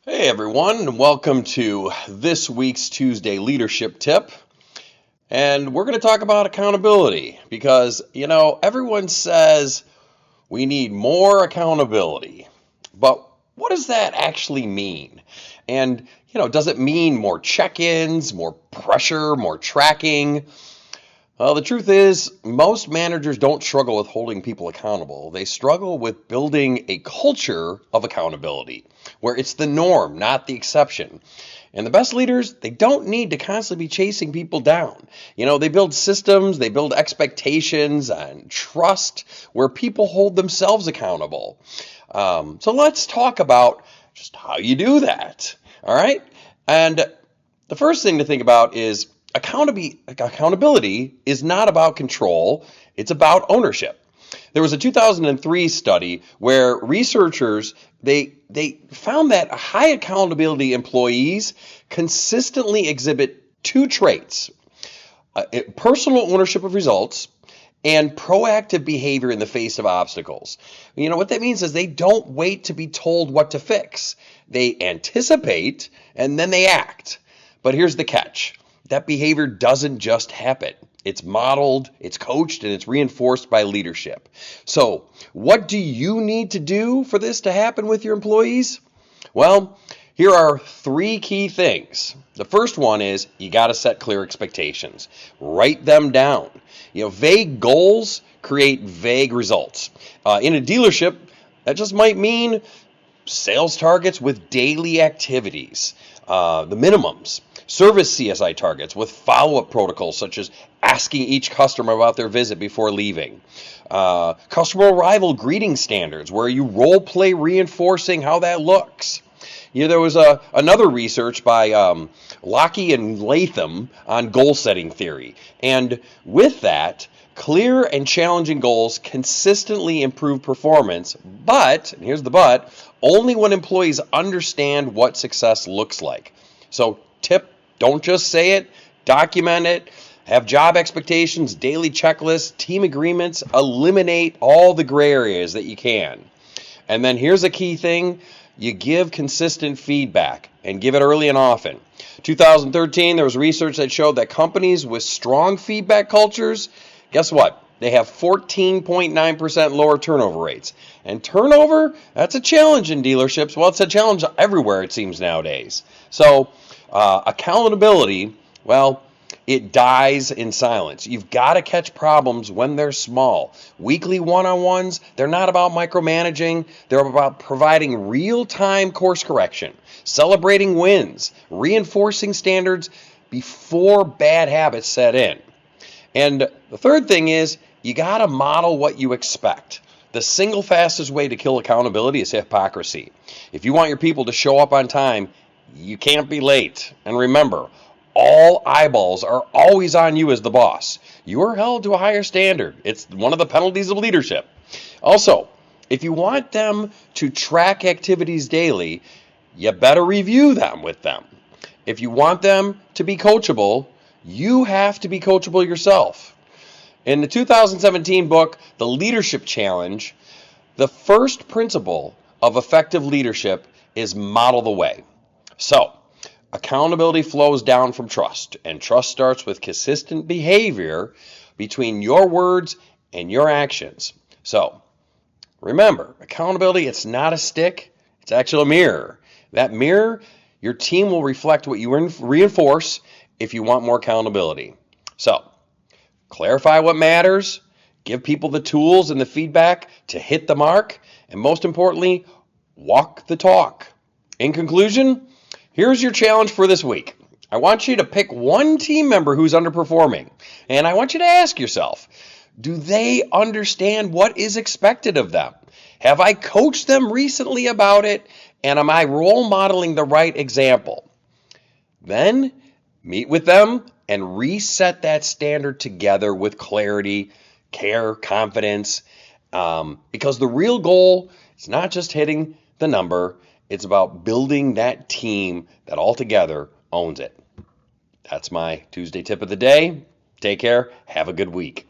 Hey everyone, and welcome to this week's Tuesday Leadership Tip. And we're going to talk about accountability because, everyone says we need more accountability. But what does that actually mean? And, does it mean more check-ins, more pressure, more tracking? Well, the truth is, most managers don't struggle with holding people accountable. They struggle with building a culture of accountability where it's the norm, not the exception. And the best leaders, they don't need to constantly be chasing people down. They build systems, they build expectations and trust where people hold themselves accountable. So let's talk about just how you do that. All right. And the first thing to think about is accountability is not about control, it's about ownership. There was a 2003 study where researchers they found that high accountability employees consistently exhibit two traits: personal ownership of results and proactive behavior in the face of obstacles. What that means is they don't wait to be told what to fix. They anticipate and then they act. But here's the catch. That behavior doesn't just happen. It's modeled, it's coached, and it's reinforced by leadership. So, what do you need to do for this to happen with your employees? Well, here are three key things. The first one is you got to set clear expectations. Write them down. Vague goals create vague results. In a dealership, that just might mean sales targets with daily activities, the minimums. Service CSI targets with follow-up protocols such as asking each customer about their visit before leaving. Customer arrival greeting standards where you role play reinforcing how that looks. There was another research by Lockheed and Latham on goal setting theory. And with that, clear and challenging goals consistently improve performance, but, and here's the but, only when employees understand what success looks like. So tip, don't just say it, document it, have job expectations, daily checklists, team agreements, eliminate all the gray areas that you can. And then here's a key thing, you give consistent feedback and give it early and often. 2013, there was research that showed that companies with strong feedback cultures, guess what? They have 14.9% lower turnover rates. And turnover, that's a challenge in dealerships. Well, it's a challenge everywhere, it seems, nowadays. So accountability, well, it dies in silence. You've got to catch problems when they're small. Weekly one-on-ones, they're not about micromanaging. They're about providing real-time course correction, celebrating wins, reinforcing standards before bad habits set in. And the third thing is you got to model what you expect. The single fastest way to kill accountability is hypocrisy. If you want your people to show up on time, you can't be late. And remember, all eyeballs are always on you as the boss. You are held to a higher standard. It's one of the penalties of leadership. Also, if you want them to track activities daily, you better review them with them. If you want them to be coachable, you have to be coachable yourself. In the 2017 book, The Leadership Challenge, the first principle of effective leadership is model the way. So, accountability flows down from trust, and trust starts with consistent behavior between your words and your actions. So, remember, accountability, it's not a stick, it's actually a mirror. That mirror, your team will reflect what you reinforce if you want more accountability. So, clarify what matters, give people the tools and the feedback to hit the mark, and most importantly, walk the talk. In conclusion, here's your challenge for this week. I want you to pick one team member who's underperforming, and I want you to ask yourself, do they understand what is expected of them? Have I coached them recently about it, and am I role modeling the right example? Then meet with them and reset that standard together with clarity, care, confidence, because the real goal is not just hitting the number, it's about building that team that altogether owns it. That's my Tuesday tip of the day. Take care. Have a good week.